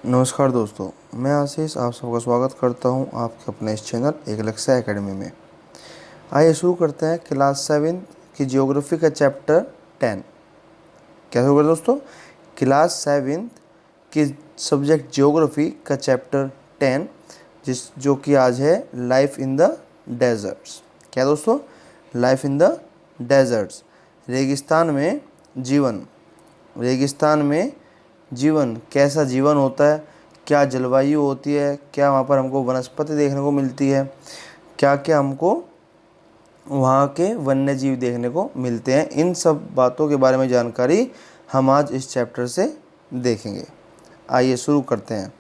नमस्कार दोस्तों, मैं आशीष आप सबका स्वागत करता हूं आपके अपने इस चैनल एक लक्ष्य एकेडमी में। आइए शुरू करते हैं क्लास 7 की ज्योग्राफी का चैप्टर 10। क्या शुरू करें दोस्तों? क्लास 7 की सब्जेक्ट ज्योग्राफी का चैप्टर 10 जो कि आज है लाइफ इन द डेजर्ट्स। क्या दोस्तों? लाइफ इन द डेजर्ट्स, रेगिस्तान में जीवन। रेगिस्तान में जीवन, कैसा जीवन होता है, क्या जलवायु होती है, क्या वहाँ पर हमको वनस्पति देखने को मिलती है, क्या क्या हमको वहाँ के वन्य जीव देखने को मिलते हैं, इन सब बातों के बारे में जानकारी हम आज इस चैप्टर से देखेंगे। आइए शुरू करते हैं।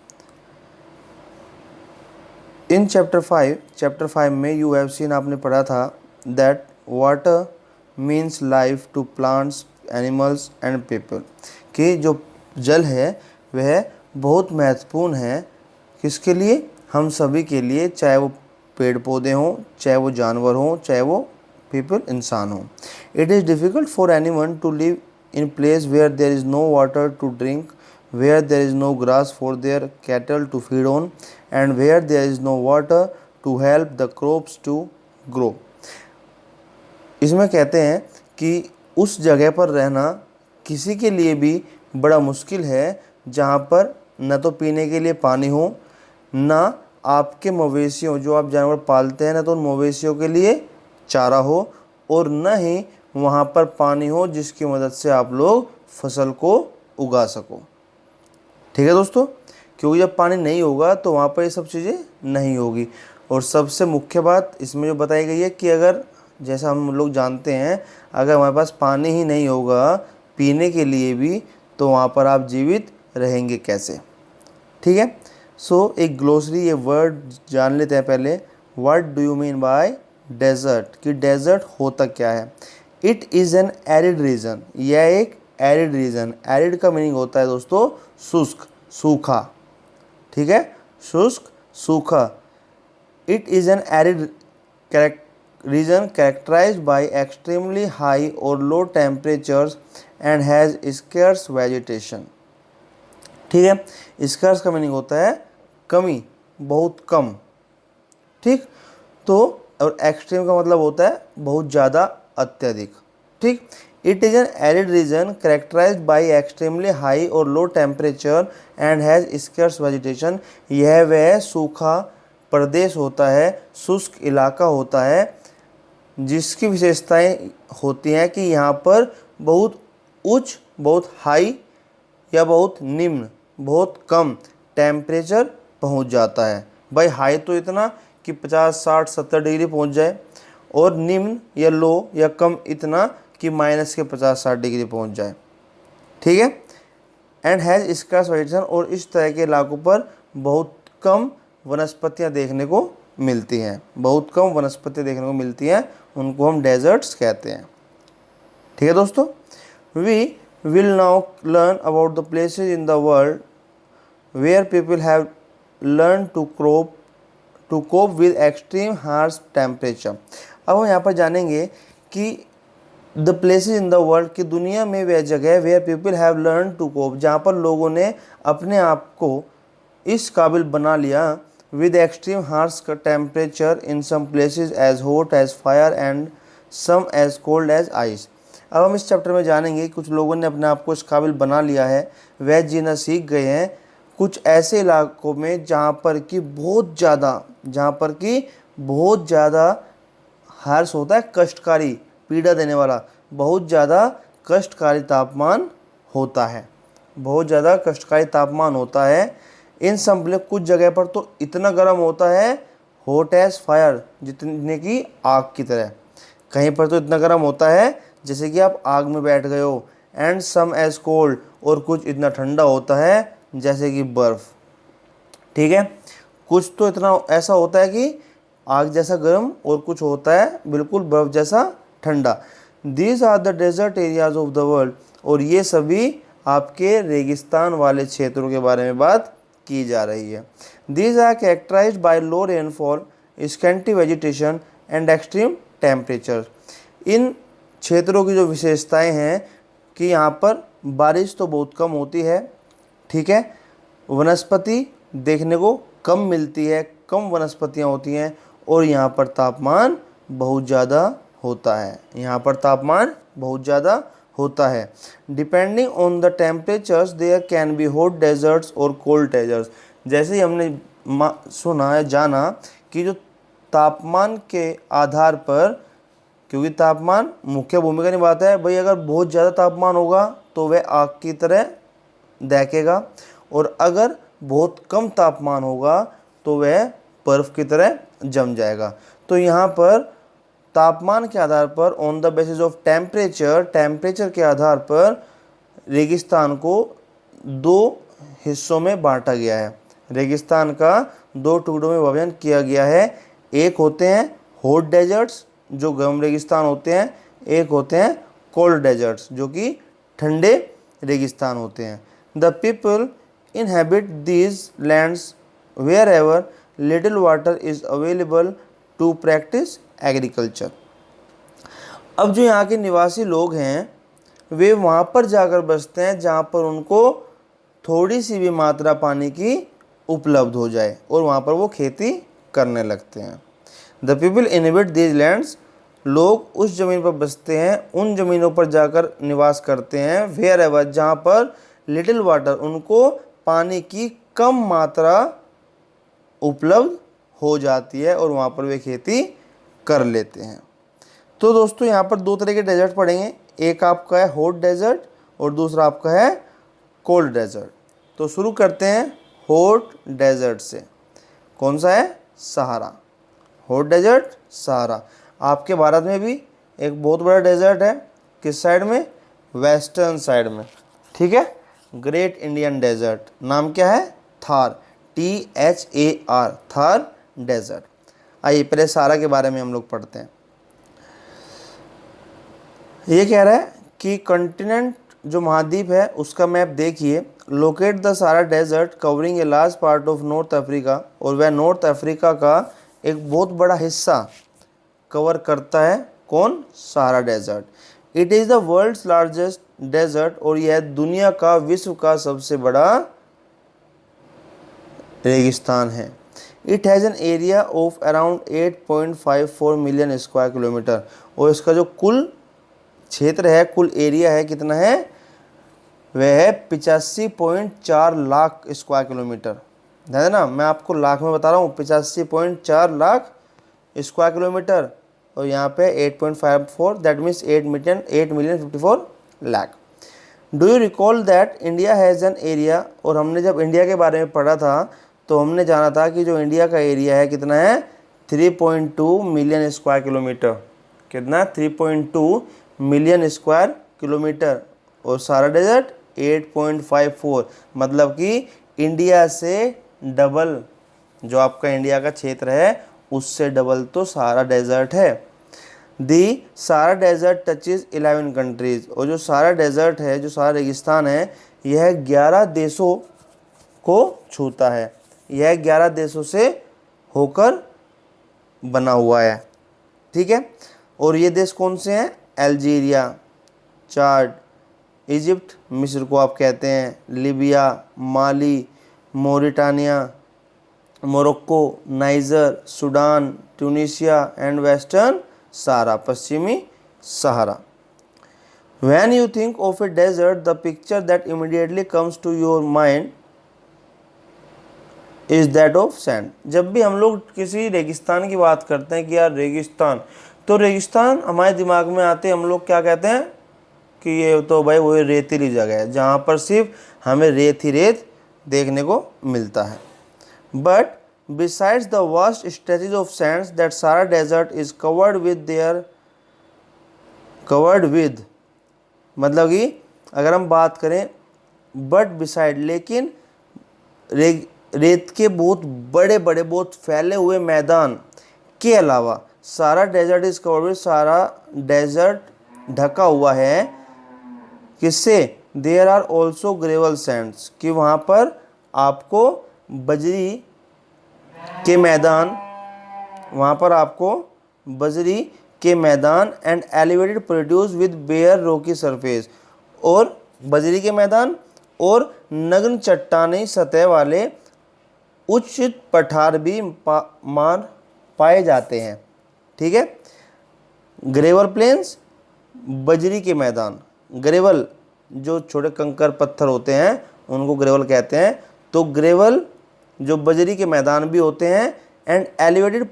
इन चैप्टर 5 में यू हैव सीन, आपने पढ़ा था that water means life to plants, animals and people, कि जो जल है वह बहुत महत्वपूर्ण है। किसके लिए? हम सभी के लिए, चाहे वो पेड़ पौधे हों, चाहे वो जानवर हों, चाहे वो पीपल इंसान हों। It is difficult for anyone to live in place where there is no water to drink, where there is no grass for their cattle to feed on, and where there is no water to help the crops to grow। इसमें कहते हैं कि उस जगह पर रहना किसी के लिए भी बड़ा मुश्किल है जहाँ पर न तो पीने के लिए पानी हो, ना आपके मवेशियों, जो आप जानवर पालते हैं, ना तो उन मवेशियों के लिए चारा हो, और न ही वहाँ पर पानी हो जिसकी मदद से आप लोग फसल को उगा सको। ठीक है दोस्तों, क्योंकि जब पानी नहीं होगा तो वहाँ पर ये सब चीज़ें नहीं होगी। और सबसे मुख्य बात इसमें जो बताई गई है कि अगर, जैसा हम लोग जानते हैं, अगर हमारे पास पानी ही नहीं होगा पीने के लिए भी, तो वहाँ पर आप जीवित रहेंगे कैसे? ठीक है, सो एक ग्लोसरी, ये वर्ड जान लेते हैं पहले। What do you mean by desert, कि डेजर्ट होता क्या है? It is an arid region, यह एक एरिड रीजन। एरिड का मीनिंग होता है दोस्तों शुष्क, सूखा। ठीक है, शुष्क, सूखा। It is an arid region characterised by extremely high और low temperatures and has scarce vegetation. ठीक है, स्कार्स का मीनिंग होता है कमी, बहुत कम। ठीक, तो और एक्सट्रीम का मतलब होता है बहुत ज़्यादा, अत्यधिक। ठीक, it is an arid region characterised by extremely high और low temperature and has scarce vegetation. यह वह सूखा प्रदेश होता है, शुष्क इलाका होता है, जिसकी विशेषताएं होती हैं कि यहाँ पर बहुत उच्च, बहुत हाई या बहुत निम्न, बहुत कम टेम्परेचर पहुँच जाता है। भाई हाई तो इतना कि 50, 60, 70 डिग्री पहुँच जाए, और निम्न या लो या कम इतना कि माइनस के 50-60 डिग्री पहुँच जाए। ठीक है, एंड हैज़ स्कार्स वेजिटेशन, और इस तरह के इलाकों पर बहुत कम वनस्पतियाँ देखने को मिलती हैं, बहुत कम वनस्पतियाँ देखने को मिलती हैं, उनको हम डेजर्ट्स कहते हैं। ठीक है दोस्तों, we will now learn about the places in the world where people have learn to cope with extreme harsh temperature. अब हम यहाँ पर जानेंगे कि the places in the world, की दुनिया में वह जगह where people have learn to cope, जहाँ पर लोगों ने अपने आप को इस काबिल बना लिया with extreme harsh temperature, in some places as hot as fire and some as cold as ice. अब हम इस चैप्टर में जानेंगे कुछ लोगों ने अपने आप को इस काबिल बना लिया है, वह जीना सीख गए हैं कुछ ऐसे इलाकों में जहाँ पर कि बहुत ज़्यादा हार्श होता है, कष्टकारी, पीड़ा देने वाला, बहुत ज़्यादा कष्टकारी तापमान होता है, बहुत ज़्यादा कष्टकारी तापमान होता है। इन सब कुछ जगह पर तो इतना गर्म होता है, हॉट एज फायर, जितने की आग की तरह, कहीं पर तो इतना गर्म होता है जैसे कि आप आग में बैठ गए हो। एंड सम एज कोल्ड, और कुछ इतना ठंडा होता है जैसे कि बर्फ़। ठीक है, कुछ तो इतना ऐसा होता है कि आग जैसा गर्म, और कुछ होता है बिल्कुल बर्फ़ जैसा ठंडा। These are the desert areas of the world, और ये सभी आपके रेगिस्तान वाले क्षेत्रों के बारे में बात की जा रही है। These are characterised by low rainfall, scanty vegetation and extreme temperature. इन क्षेत्रों की जो विशेषताएं हैं कि यहाँ पर बारिश तो बहुत कम होती है, ठीक है, वनस्पति देखने को कम मिलती है, कम वनस्पतियाँ होती हैं, और यहाँ पर तापमान बहुत ज़्यादा होता है, यहाँ पर तापमान बहुत ज़्यादा होता है। Depending on the temperatures there can be hot deserts और कोल्ड डेजर्ट्स। जैसे ही हमने सुना है, जाना कि जो तापमान के आधार पर, क्योंकि तापमान मुख्य भूमिका निभाता है भाई, अगर बहुत ज़्यादा तापमान होगा तो वह आग की तरह दहकेगा, और अगर बहुत कम तापमान होगा तो वह बर्फ़ की तरह जम जाएगा। तो यहाँ पर तापमान के आधार पर, on the basis of temperature, temperature के आधार पर रेगिस्तान को दो हिस्सों में बांटा गया है। रेगिस्तान का दो टुकड़ों में विभाजन किया गया है। एक होते हैं हॉट डेजर्ट्स जो गर्म रेगिस्तान होते हैं, एक होते हैं कोल्ड डेजर्ट्स जो कि ठंडे रेगिस्तान होते हैं। The people inhabit these lands wherever little water is available to practice agriculture। अब जो यहाँ के निवासी लोग हैं वे वहाँ पर जाकर बसते हैं जहाँ पर उनको थोड़ी सी भी मात्रा पानी की उपलब्ध हो जाए, और वहाँ पर वो खेती करने लगते हैं। The people inhabit these lands, लोग उस ज़मीन पर बसते हैं, उन ज़मीनों पर जाकर निवास करते हैं, वेयर एवर जहाँ पर लिटिल वाटर, उनको पानी की कम मात्रा उपलब्ध हो जाती है, और वहाँ पर वे खेती कर लेते हैं। तो दोस्तों यहाँ पर दो तरह के डेजर्ट पड़ेंगे, एक आपका है हॉट डेजर्ट और दूसरा आपका है कोल्ड डेजर्ट। तो शुरू करते हैं हॉट डेजर्ट से। कौन सा है? सहारा। Hot desert Sahara. आपके भारत में भी एक बहुत बड़ा डेजर्ट है, किस साइड में? वेस्टर्न साइड में, ठीक है। ग्रेट इंडियन डेजर्ट, नाम क्या है? Thar, THAR, Thar desert. आइए पहले सहारा के बारे में हम लोग पढ़ते हैं। ये कह रहा है कि कॉन्टिनेंट जो महाद्वीप है उसका मैप देखिए। Locate the Sahara desert covering a large part of north Africa, और वह नॉर्थ अफ्रीका का एक बहुत बड़ा हिस्सा कवर करता है। कौन? Sahara desert. It is the world's largest desert, और यह दुनिया का, विश्व का सबसे बड़ा रेगिस्तान है। It has an area of around 8.54 million square kilometre, और इसका जो कुल क्षेत्र है, कुल एरिया है, कितना है? वह है 85.4 लाख स्क्वायर किलोमीटर। है ना, मैं आपको लाख में बता रहा हूँ, 85.4 लाख स्क्वायर किलोमीटर, और यहाँ पे 8.54, that means 8,54 lakh. Do you recall that India has an area, और हमने जब इंडिया के बारे में पढ़ा था तो हमने जाना था कि जो इंडिया का एरिया है कितना है? 3.2 मिलियन स्क्वायर किलोमीटर। कितना? 3.2 मिलियन स्क्वायर किलोमीटर, और सहारा डेजर्ट 8.54, मतलब कि इंडिया से डबल, जो आपका इंडिया का क्षेत्र है उससे डबल तो सहारा डेजर्ट है। दी सहारा डेजर्ट टचेज 11 कंट्रीज़, और जो सहारा डेजर्ट है, जो सहारा रेगिस्तान है, यह 11 देशों को छूता है। यह 11 देशों से होकर बना हुआ है, ठीक है। और ये देश कौन से हैं? अल्जीरिया, चाड, इजिप्ट, मिस्र को आप कहते हैं, Libya, Mali, Mauritania, Morocco, Niger, Sudan, Tunisia and Western Sahara, पश्चिमी Sahara. When you think of a desert, the picture that immediately comes to your mind is that of sand। जब भी हम लोग किसी रेगिस्तान की बात करते हैं कि यार रेगिस्तान, तो रेगिस्तान हमारे दिमाग में आते हम लोग क्या कहते हैं कि ये तो भाई वो रेतीली जगह है जहाँ पर सिर्फ हमें रेत ही रेत देखने को मिलता है। But besides the vast stretches of sands that Sahara desert is covered with, मतलब कि अगर हम बात करें बट बिसाइड, लेकिन रेत के बहुत बड़े बड़े, बहुत फैले हुए मैदान के अलावा Sahara desert is covered with, Sahara desert ढका हुआ है किससे? There are also gravel sands, कि वहाँ पर आपको बजरी के मैदान, वहाँ पर आपको बजरी के मैदान and elevated produce with bare rocky surface, और बजरी के मैदान और नग्न चट्टानी सतह वाले उच्च पठार भी मान पाए जाते हैं। ठीक है, ग्रेवल प्लेन्स, बजरी के मैदान, ग्रेवल जो छोटे कंकर पत्थर होते हैं उनको ग्रेवल कहते हैं। तो ग्रेवल जो बजरी के मैदान भी होते हैं, and elevated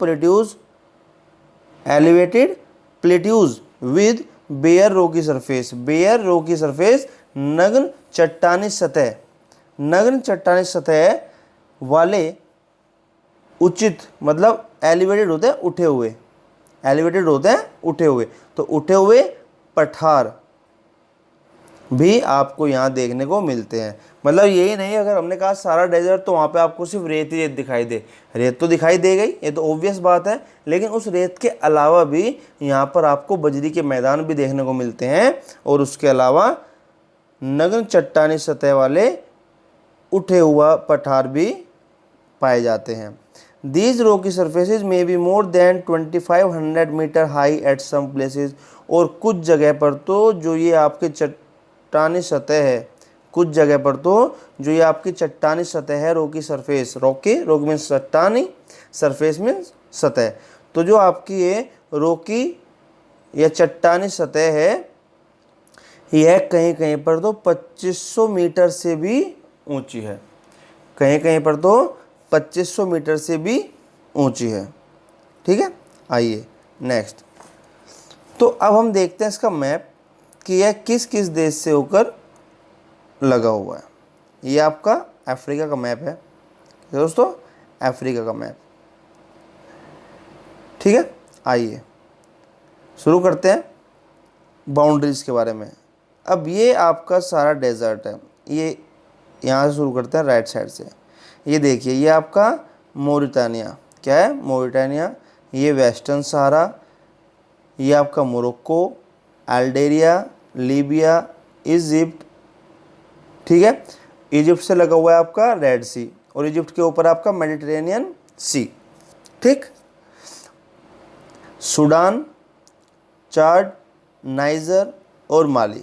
plateaus with bare rocky surface, bare rocky surface, नग्न चट्टानी सतह, नग्न चट्टानी सतह वाले उचित मतलब एलिवेटेड होते हैं उठे हुए, एलिवेटेड होते हैं उठे हुए, तो उठे हुए पठार भी आपको यहाँ देखने को मिलते हैं। मतलब यही नहीं अगर हमने कहा सारा डेजर्ट तो वहाँ पे आपको सिर्फ रेत ही रेत दिखाई दे, रेत तो दिखाई दे गई, ये तो ऑब्वियस बात है, लेकिन उस रेत के अलावा भी यहाँ पर आपको बजरी के मैदान भी देखने को मिलते हैं, और उसके अलावा नग्न चट्टानी सतह वाले उठे हुआ पठार भी पाए जाते हैं। These rocky surfaces may be more than 2500 metre high at some places, और कुछ जगह पर तो जो ये आपके चट्टानी सतह है, कुछ जगह पर तो जो ये आपकी चट्टानी सतह है, रॉकी सरफेस, रॉकी मीन्स चट्टानी, सरफेस मीन्स सतह, तो जो आपकी ये रॉकी या चट्टानी सतह है यह कहीं कहीं पर तो 2500 मीटर से भी ऊंची है, कहीं कहीं पर तो 2500 मीटर से भी ऊंची है। ठीक है, आइए नेक्स्ट। तो अब हम देखते हैं इसका मैप कि यह किस किस देश से होकर लगा हुआ है। ये आपका अफ्रीका का मैप है दोस्तों, अफ्रीका का मैप। ठीक है, आइए शुरू करते हैं बाउंड्रीज के बारे में। अब ये आपका सारा डेजर्ट है, ये यहाँ से शुरू करते हैं राइट साइड से। ये देखिए ये आपका मोरिटानिया, क्या है मोरिटानिया, ये वेस्टर्न सहारा, ये आपका मोरक्को, अल्जीरिया, लीबिया, इजिप्ट। ठीक है, इजिप्ट से लगा हुआ है आपका रेड सी, और इजिप्ट के ऊपर आपका मेडिटेरेनियन सी। ठीक, सूडान, चाड, नाइजर और माली,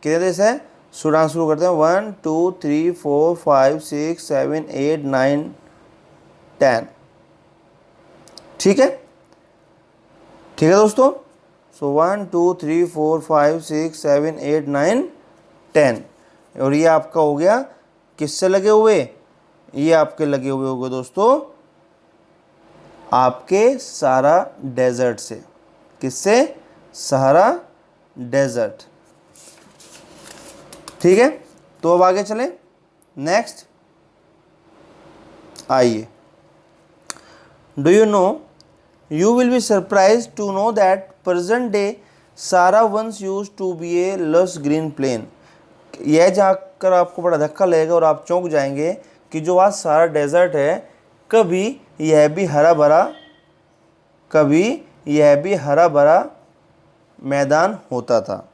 कितने देश है। सूडान शुरू करते हैं 1 2 3 4 5 6 7 8 9 10। ठीक है, ठीक है दोस्तों, सो 1 2 3 4 5 6 7 8 9 10, और ये आपका हो गया किससे लगे हुए, ये आपके लगे हुए होंगे दोस्तों आपके सहारा डेजर्ट से, किससे, सहारा डेजर्ट। ठीक है, तो अब आगे चलें नेक्स्ट। आइए, do you know, you will be surprise to know that present day Sahara once use to be a lush green plane. यह जाकर आपको बड़ा धक्का लगेगा और आप चौंक जाएंगे कि जो आज सारा डेजर्ट है कभी यह भी हरा भरा मैदान होता था।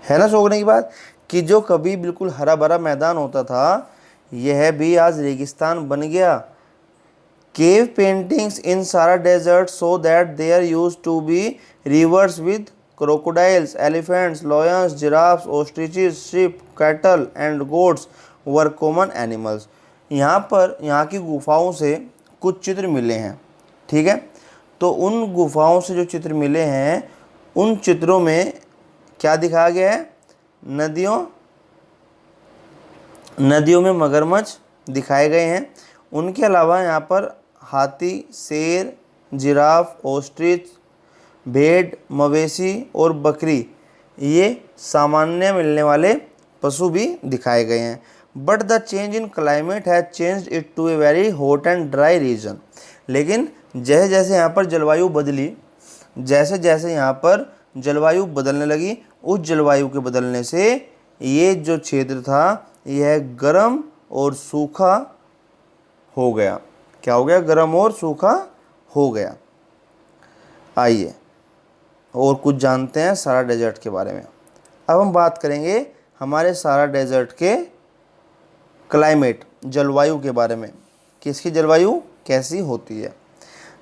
है ना चौंकने की बात, कि जो कभी बिल्कुल हरा भरा मैदान होता था यह भी आज रेगिस्तान बन गया। केव paintings in Sahara desert so that there used to be rivers with crocodiles, elephants, lions, giraffes, ostriches, sheep, cattle and goats were common animals. यहाँ की गुफाओं से कुछ चित्र मिले हैं। ठीक है, तो उन गुफाओं से जो चित्र मिले हैं उन चित्रों में क्या दिखाया गया है, नदियों में मगरमच्छ दिखाए गए हैं। उनके अलावा यहाँ पर हाथी, शेर, जिराफ, ऑस्ट्रिच, भेड़, मवेशी और बकरी, ये सामान्य मिलने वाले पशु भी दिखाए गए हैं। But the change in climate has changed it to a very hot and dry region. लेकिन जैसे जैसे यहाँ पर जलवायु बदली, जैसे जैसे यहाँ पर जलवायु बदलने लगी, उस जलवायु के बदलने से ये जो क्षेत्र था यह गर्म और सूखा हो गया। क्या हो गया, गर्म और सूखा हो गया। आइए और कुछ जानते हैं सारा डेजर्ट के बारे में। अब हम बात करेंगे हमारे सारा डेजर्ट के क्लाइमेट, जलवायु के बारे में कि इसकी जलवायु कैसी होती है।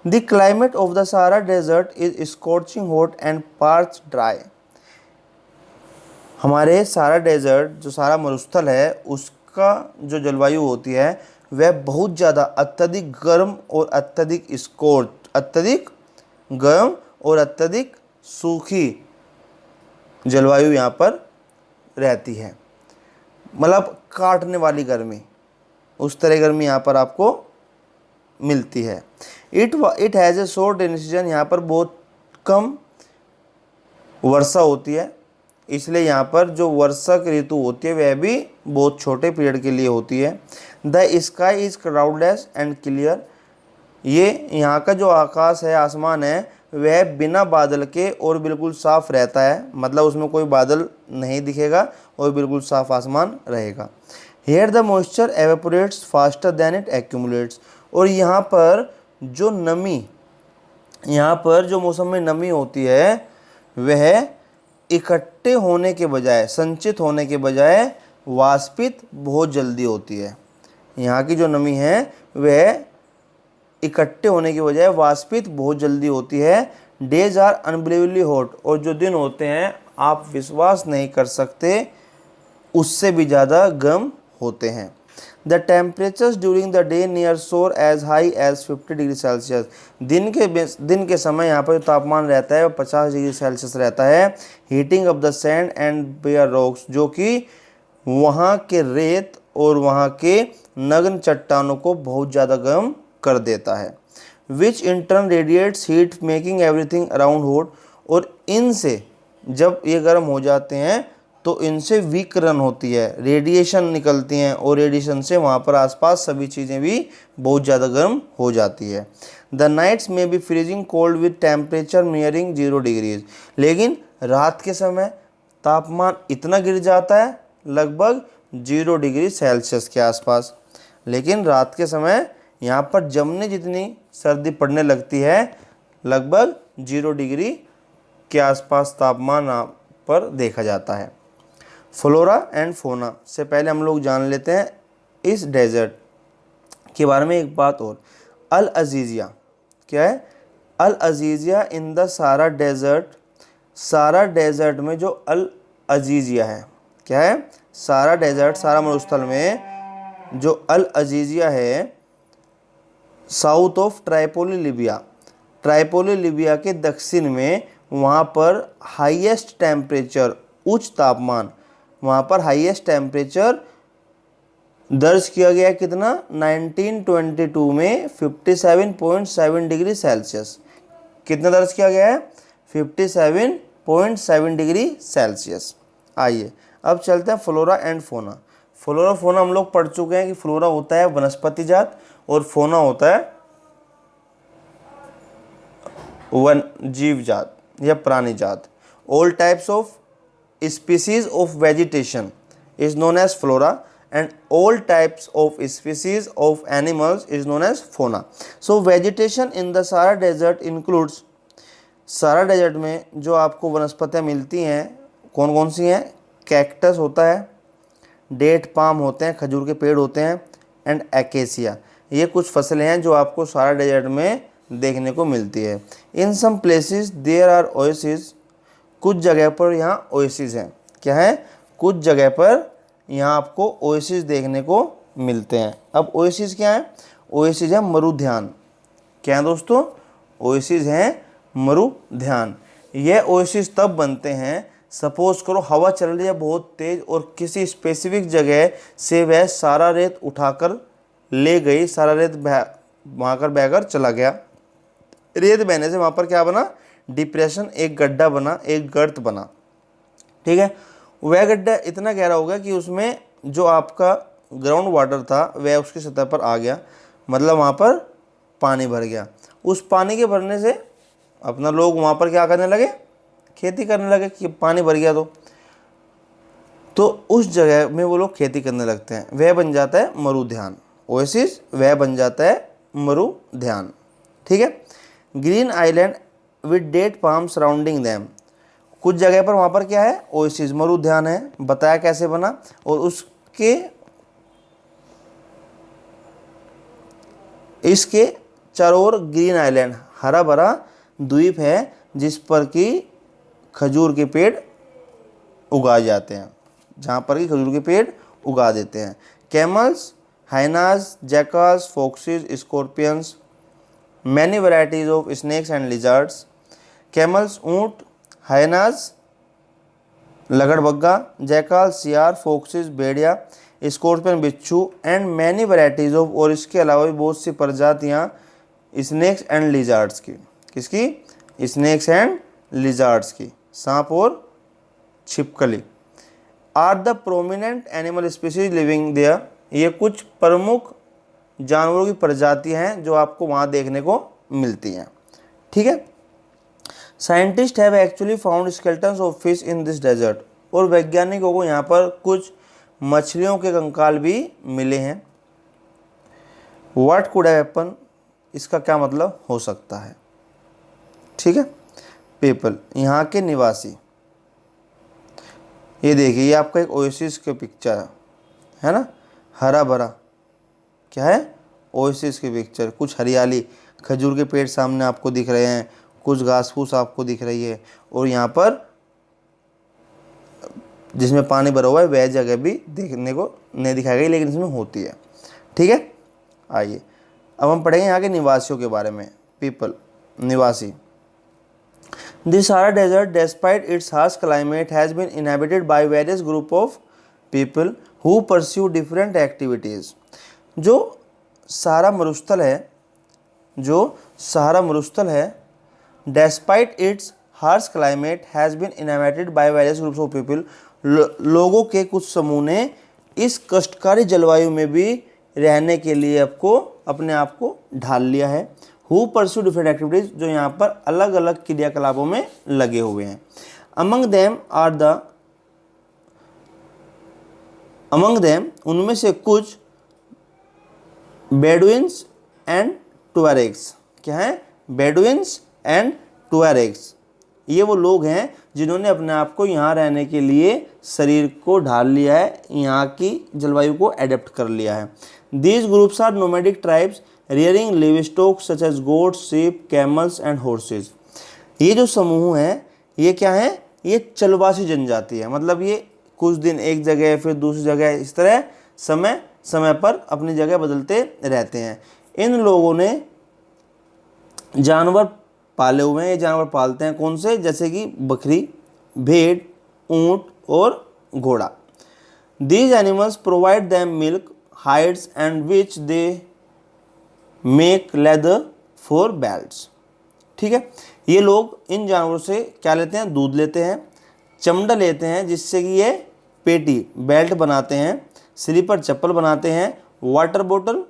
The climate of the Sahara desert is scorching hot and parch dry. हमारे सारा डेजर्ट, जो सारा मरुस्थल है, उसका जो जलवायु होती है वह बहुत ज़्यादा अत्यधिक गर्म और अत्यधिक गर्म और अत्यधिक सूखी जलवायु यहाँ पर रहती है। मतलब काटने वाली गर्मी, उस तरह गर्मी यहाँ पर आपको मिलती है। It has a short rainy season, यहाँ पर बहुत कम वर्षा होती है, इसलिए यहाँ पर जो वर्षा की ऋतु होती है वह भी बहुत छोटे पीरियड के लिए होती है। The sky is cloudless and clear, ये यहाँ का जो आकाश है, आसमान है, वह बिना बादल के और बिल्कुल साफ रहता है। मतलब उसमें कोई बादल नहीं दिखेगा और बिल्कुल साफ आसमान रहेगा। Here the moisture evaporates faster than it accumulates, और यहाँ पर जो नमी, यहाँ पर जो मौसम में नमी होती है वह इकट्ठे होने के बजाय, संचित होने के बजाय वाष्पित बहुत जल्दी होती है। यहाँ की जो नमी है वह इकट्ठे होने की बजाय वाष्पित बहुत जल्दी होती है। डेज आर अनबिलीवेबली हॉट, और जो दिन होते हैं आप विश्वास नहीं कर सकते उससे भी ज़्यादा गर्म होते हैं। The temperatures during the day near soar as high as 50 degree Celsius, दिन के समय यहाँ पर जो तापमान रहता है वो 50 डिग्री सेल्सियस रहता है। Heating of the sand and bare rocks, जो कि वहाँ के रेत और वहाँ के नग्न चट्टानों को बहुत ज़्यादा गर्म कर देता है। Which in turn radiates heat making everything around hot, और इनसे जब ये गर्म हो जाते हैं तो इनसे विकिरण होती है, रेडिएशन निकलती हैं, और रेडिएशन से वहाँ पर आसपास सभी चीज़ें भी बहुत ज़्यादा गर्म हो जाती है। The nights may be freezing cold with temperature nearing 0 degrees, लेकिन रात के समय तापमान इतना गिर जाता है लगभग 0 डिग्री सेल्सियस के आसपास। लेकिन रात के समय यहाँ पर जमने जितनी सर्दी पड़ने लगती है, लगभग 0 डिग्री के आसपास तापमान पर देखा जाता है। फ्लोरा एंड फोना से पहले हम लोग जान लेते हैं इस डेजर्ट के बारे में एक बात और। अल अजीज़िया क्या है? अल Aziziyah in the Sahara desert, सारा डेजर्ट में जो अल अजीज़िया है, क्या है? सारा डेजर्ट, सारा मरुस्थल में जो अल अजीज़िया है, साउथ ऑफ ट्राइपोली लीबिया, ट्राइपोली लीबिया के दक्षिण में, वहाँ पर हाईएस्ट टेम्परेचर, उच्च तापमान, वहाँ पर हाईएस्ट टेम्परेचर दर्ज किया गया कितना? 1922 में 57.7 डिग्री सेल्सियस। कितना दर्ज किया गया है? 57.7 डिग्री सेल्सियस। आइए अब चलते हैं flora and fauna. Flora fauna हम लोग पढ़ चुके हैं कि फ्लोरा होता है वनस्पति जात और फोना होता है वन जीव जात या प्राणी जात। All types of species of vegetation is known as flora and all types of species of animals is known as fauna. So vegetation in the Sahara desert includes, Sahara desert में जो आपको वनस्पतियाँ मिलती हैं कौन कौन सी हैं? कैक्टस होता है, डेट पाम होते हैं, खजूर के पेड़ होते हैं, एंड एकेसिया। ये कुछ फसलें हैं जो आपको सारा डेजर्ट में देखने को मिलती है। In some places there are oasis, कुछ जगह पर यहाँ ओएसिस हैं। क्या है? कुछ जगह पर यहाँ आपको ओएसिस देखने को मिलते हैं। अब ओएसिस क्या है? ओएसिस है मरुध्यान। क्या है दोस्तों? ओएसिस हैं मरुध्यान। यह ओएसिस तब बनते हैं, सपोज करो हवा चल रही है बहुत तेज और किसी स्पेसिफिक जगह से वह सारा रेत उठाकर ले गई, सारा रेत वहाँ कर बहकर चला गया। रेत बहने से वहाँ पर क्या बना? डिप्रेशन, एक गड्ढा बना, एक गर्त बना। ठीक है, वह गड्ढा इतना गहरा हो गया कि उसमें जो आपका ग्राउंड वाटर था वह उसकी सतह पर आ गया, मतलब वहाँ पर पानी भर गया। उस पानी के भरने से अपना लोग वहाँ पर क्या करने लगे? खेती करने लगे कि पानी भर गया तो उस जगह में वो लोग खेती करने लगते हैं। वह बन जाता है मरुध्यान। ओएसिस वह बन जाता है मरुध्यान। ठीक है, green island with date palm surrounding them, कुछ जगह पर वहाँ पर क्या है? ओएसिस, मरुध्यान है। बताया कैसे बना, और इसके चारों ओर ग्रीन आइलैंड, हरा भरा द्वीप है जिस पर कि खजूर के पेड़ उगाए जाते हैं, जहाँ पर कि खजूर के पेड़ उगा देते हैं। Camels, hyenas, jackals, foxes, scorpions, many varieties of snakes and lizards. Camels ऊँट, हाइनास लगड़बग्गा, जैकाल सियार, फॉक्सेस भेड़िया, स्कॉर्पियन बिच्छू एंड मैनी वैराइटीज ऑफ, और इसके अलावा भी बहुत सी प्रजातियाँ स्नेक्स एंड लिजार्ड्स की। किसकी? स्नेक्स एंड लिजार्ड्स की, सांप और छिपकली। Are the prominent animal species living there, ये कुछ प्रमुख जानवरों की प्रजातियाँ हैं जो आपको वहाँ देखने को मिलती हैं। ठीक है। Scientist have actually found skeletons of fish in this desert, और वैज्ञानिकों को यहाँ पर कुछ मछलियों के कंकाल भी मिले हैं। व्हाट कुड हैव हैपन, इसका क्या मतलब हो सकता है? ठीक है। पीपल, यहाँ के निवासी। ये देखिए, ये आपका एक ओएसिस के पिक्चर है ना, हरा भरा। क्या है? ओएसिस की पिक्चर। कुछ हरियाली, खजूर के पेड़ सामने आपको दिख रहे हैं, कुछ घास फूस आपको दिख रही है, और यहाँ पर जिसमें पानी भरा हुआ है वह जगह भी देखने को नहीं दिखाई गई, लेकिन इसमें होती है। ठीक है। आइए अब हम पढ़ेंगे यहाँ के निवासियों के बारे में। पीपल, निवासी। This Sahara desert despite its harsh climate has been inhabited by various group of people who pursue different activities. जो सहारा मरुस्थल है, despite its harsh climate has been inhabited by various groups of people, लोगों के कुछ समूह ने इस कष्टकारी जलवायु में भी रहने के लिए अपने आप को ढाल लिया है। हु परस्यू डिफरेंट एक्टिविटीज, जो यहाँ पर अलग अलग क्रियाकलापों में लगे हुए हैं। अमंग देम, उनमें से कुछ बेडुइन्स एंड टुअरेग्स। क्या है? Bedouins and Tuaregs. ये वो लोग हैं जिन्होंने अपने आप को यहाँ रहने के लिए शरीर को ढाल लिया है, यहाँ की जलवायु को एडेप्ट कर लिया है। These groups are nomadic tribes rearing livestock such as goats, sheep, camels and horses. ये जो समूह हैं, ये क्या है? ये चलवासी जनजाति है। मतलब ये कुछ दिन एक जगह, फिर दूसरी जगह, इस तरह समय समय पर अपनी जगह बदलते रहते हैं। इन लोगों ने जानवर पाले हुए हैं। ये जानवर पालते हैं कौन से? जैसे कि बकरी, भेड़, ऊंट और घोड़ा। These animals provide them milk, hides and which they make leather for belts. ठीक है। ये लोग इन जानवरों से क्या लेते हैं? दूध लेते हैं, चमड़ा लेते हैं, जिससे कि ये पेटी, बेल्ट बनाते हैं, स्लीपर, चप्पल बनाते हैं, वाटर बोतल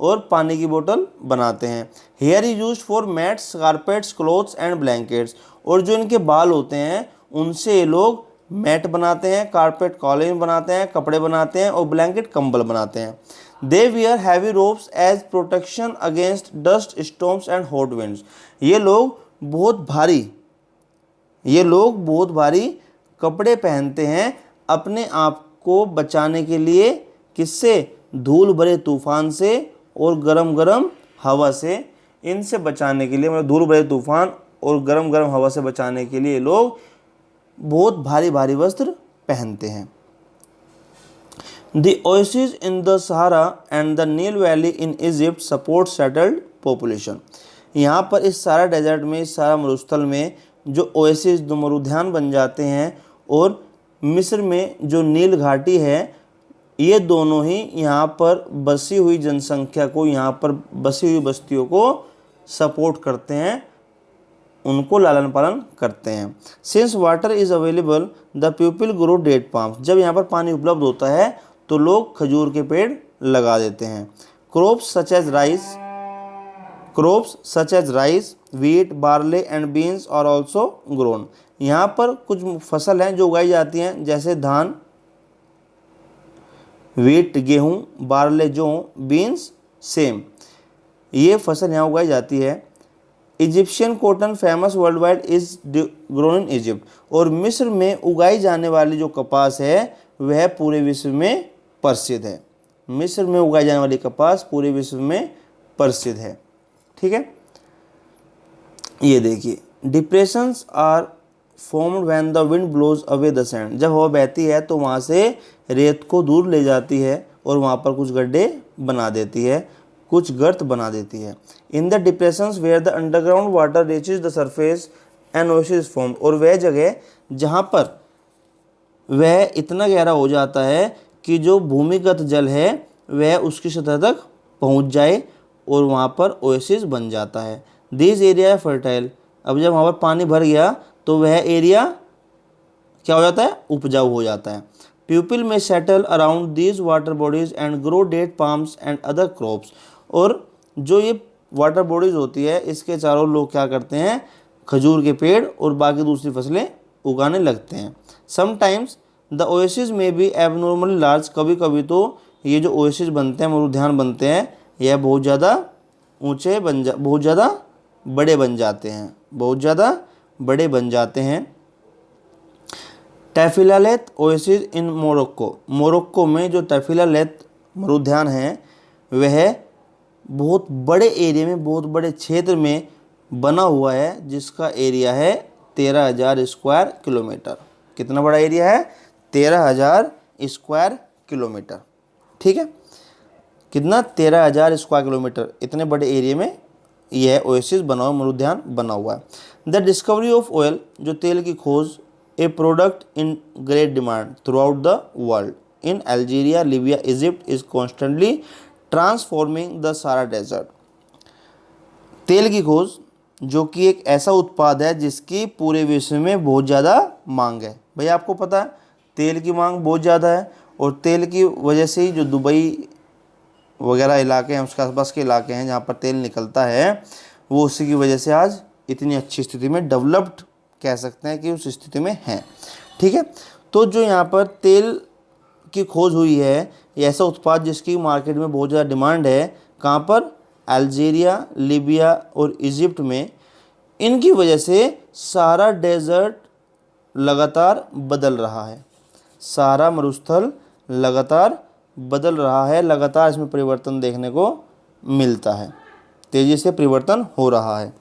और पानी की बोतल बनाते हैं। Here is used for mats, carpets, clothes and blankets. और जो इनके बाल होते हैं उनसे ये लोग मैट बनाते हैं, कारपेट, कॉलिन बनाते हैं, कपड़े बनाते हैं और ब्लैंकेट, कंबल बनाते हैं। They wear heavy robes as protection against dust, storms and hot winds. ये लोग बहुत भारी कपड़े पहनते हैं अपने आप को बचाने के लिए। किससे? धूल भरे तूफान से और गरम गरम हवा से। इनसे बचाने के लिए, मतलब धूल भरे तूफान और गरम गरम हवा से बचाने के लिए लोग बहुत भारी भारी वस्त्र पहनते हैं। The oases in the Sahara and the Nile Valley in Egypt support settled population। यहाँ पर इस सहारा डेजर्ट में, इस सहारा मरुस्थल में जो ओएसिस, जो मरुद्यान बन जाते हैं, और मिस्र में जो नील घाटी है, ये दोनों ही यहाँ पर बसी हुई जनसंख्या को, यहाँ पर बसी हुई बस्तियों को सपोर्ट करते हैं, उनको लालन पालन करते हैं। Since water is available the people grow date palms. जब यहाँ पर पानी उपलब्ध होता है तो लोग खजूर के पेड़ लगा देते हैं। Crops such as rice, wheat, barley and beans are also grown. यहाँ पर कुछ फसल हैं जो उगाई जाती हैं, जैसे धान, वीट गेहूँ, बार्ले जौ, बीन्स सेम, ये फसल यहाँ उगाई जाती है। Egyptian cotton famous world wide is grown in Egypt. और मिस्र में उगाई जाने वाली जो कपास है वह पूरे विश्व में प्रसिद्ध है। मिस्र में उगाई जाने वाली कपास पूरे विश्व में प्रसिद्ध है। ठीक है। ये देखिए, depressions are formed when the wind blows away the sand. जब हवा बहती है तो वहाँ से रेत को दूर ले जाती है और वहाँ पर कुछ गड्ढे बना देती है, कुछ गर्त बना देती है। In the depressions where the underground water reaches the surface and oasis form. और वह जगह जहाँ पर वह इतना गहरा हो जाता है कि जो भूमिगत जल है वह उसकी सतह तक पहुँच जाए और वहाँ पर ओएसिस बन जाता है। दिस एरिया है फर्टाइल। अब जब वहाँ पर पानी भर गया तो वह एरिया क्या हो जाता है, उपजाऊ हो जाता है। पीपल में settle around these water bodies and grow date palms and other crops. और जो ये वाटर बॉडीज होती है इसके चारों लोग क्या करते हैं, खजूर के पेड़ और बाकी दूसरी फसलें उगाने लगते हैं। समटाइम्स द ओएसिस में बी एबनॉर्मली लार्ज। कभी कभी तो ये जो ओएसिस बनते हैं, मरुद्यान बनते हैं, यह बहुत ज़्यादा ऊंचे बहुत ज़्यादा बड़े बन जाते हैं, बहुत ज़्यादा बड़े बन जाते हैं। टैफिलालेत ओएसिस इन मोरक्को। मोरक्को में जो टैफिलालेत मरुद्यान है वह बहुत बड़े एरिया में, बहुत बड़े क्षेत्र में बना हुआ है, जिसका एरिया है 13,000 स्क्वायर किलोमीटर। कितना बड़ा एरिया है, 13,000 स्क्वायर किलोमीटर। ठीक है, कितना, 13,000 स्क्वायर किलोमीटर। इतने बड़े एरिया में यह ओएसिस बना हुआ, मरुद्यान बना हुआ है। द डिस्कवरी ऑफ ऑयल, जो तेल की खोज, a product in great demand throughout the world in Algeria, Libya, Egypt, is constantly transforming the Sahara desert. तेल की खोज जो कि एक ऐसा उत्पाद है जिसकी पूरे विश्व में बहुत ज़्यादा मांग है। भैया आपको पता है तेल की मांग बहुत ज़्यादा है और तेल की वजह से ही जो दुबई वगैरह इलाके हैं, उसके आसपास के इलाके हैं जहाँ पर तेल निकलता है, वो उसी की वजह से आज इतनी अच्छी स्थिति में, डेवलप्ड कह सकते हैं कि उस स्थिति में हैं। ठीक है, तो जो यहाँ पर तेल की खोज हुई है, ये ऐसा उत्पाद जिसकी मार्केट में बहुत ज़्यादा डिमांड है। कहाँ पर, अल्जीरिया, लीबिया और इजिप्ट में। इनकी वजह से सारा डेजर्ट लगातार बदल रहा है, सारा मरुस्थल लगातार बदल रहा है, लगातार इसमें परिवर्तन देखने को मिलता है, तेज़ी से परिवर्तन हो रहा है।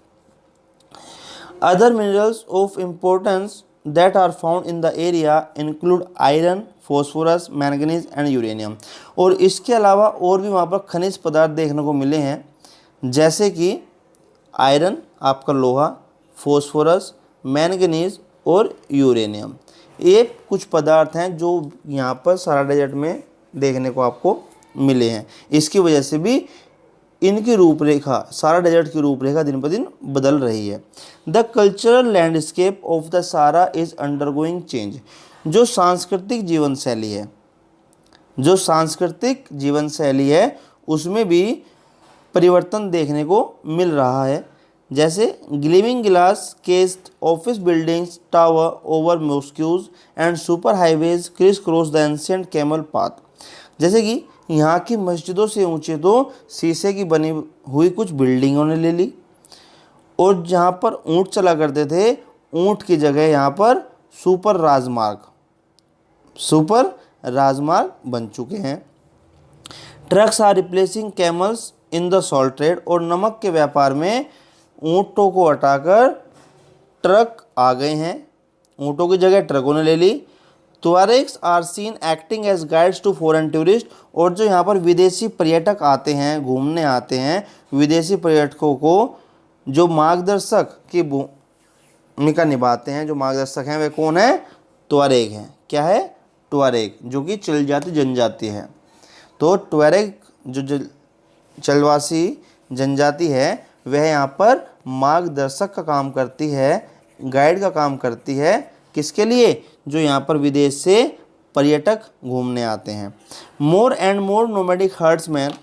Other minerals of importance that are found in the area include iron, phosphorus, manganese and uranium. और इसके अलावा और भी वहाँ पर खनिज पदार्थ देखने को मिले हैं, जैसे कि आयरन आपका लोहा, फॉस्फोरस, मैंगनीज और यूरेनियम। ये कुछ पदार्थ हैं जो यहाँ पर सारा डेजर्ट में देखने को आपको मिले हैं। इसकी वजह से भी इनकी रूपरेखा, सारा डेजर्ट की रूपरेखा दिन पर दिन बदल रही है। The cultural landscape of the सारा इज अंडरगोइंग चेंज। जो सांस्कृतिक जीवन शैली है, जो सांस्कृतिक जीवन शैली है उसमें भी परिवर्तन देखने को मिल रहा है। जैसे gleaming glass cased office buildings tower over mosques and superhighways crisscross the ancient camel path. जैसे कि यहाँ की मस्जिदों से ऊंचे तो शीशे की बनी हुई कुछ बिल्डिंगों ने ले ली, और जहाँ पर ऊँट चला करते थे, ऊँट की जगह यहाँ पर सुपर राजमार्ग बन चुके हैं। Trucks are replacing camels in the salt trade. और नमक के व्यापार में ऊँटों को हटाकर ट्रक आ गए हैं, ऊँटों की जगह ट्रकों ने ले ली। Tuaregs are seen acting as guides to foreign tourist. और जो यहाँ पर विदेशी पर्यटक आते हैं, घूमने आते हैं, विदेशी पर्यटकों को जो मार्गदर्शक की भूमिका निभाते हैं, जो मार्गदर्शक हैं वे कौन है, तुआरेग हैं। क्या है, तुआरेग, जो कि चलजाती जनजाति है। तो तुआरेग जो चलवासी जनजाति है वह यहाँ पर मार्गदर्शक का काम करती है, गाइड का काम करती है। किसके लिए, जो यहाँ पर विदेश से पर्यटक घूमने आते हैं। More and more nomadic herdsman.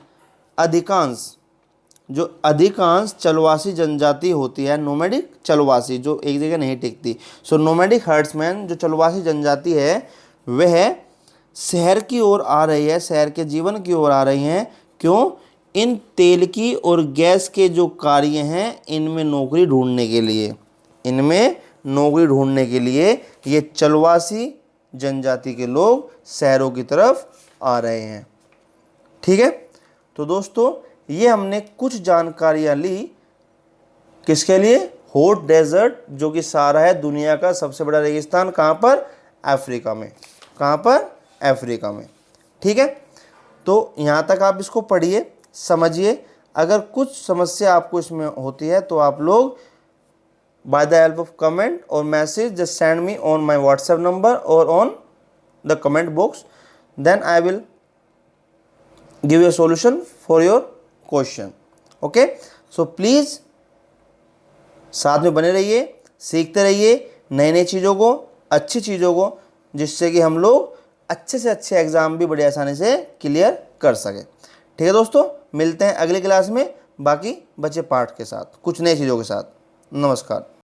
अधिकांश चलवासी जनजाति होती है, नोमैडिक चलवासी जो एक जगह नहीं टिकती। सो नोमैडिक हर्ड्समैन जो चलवासी जनजाति है वह शहर की ओर आ रही है, शहर के जीवन की ओर आ रही हैं। क्यों, इन तेल की और गैस के जो कार्य हैं इनमें नौकरी ढूंढने के लिए, ये चलवासी जनजाति के लोग शहरों की तरफ आ रहे हैं। ठीक है, तो दोस्तों ये हमने कुछ जानकारियाँ ली, किसके लिए, हॉट डेजर्ट जो कि सहारा है दुनिया का सबसे बड़ा रेगिस्तान, कहाँ पर? अफ्रीका में। कहाँ पर? अफ्रीका में। ठीक है, तो यहाँ तक आप इसको पढ़िए, समझिए। अगर कुछ समस्या आपको इसमें होती है तो आप लोग by the help of comment और message just send me on my WhatsApp number और on the comment box, then I will give you a solution for your question. Okay, so please साथ में बने रहिए, सीखते रहिए नई नई चीज़ों को, अच्छी चीज़ों को, जिससे कि हम लोग अच्छे से अच्छे एग्ज़ाम भी बड़ी आसानी से क्लियर कर सकें। ठीक है दोस्तों, मिलते हैं अगली क्लास में बाकी बचे पार्ट के साथ, कुछ नई चीज़ों के साथ। नमस्कार।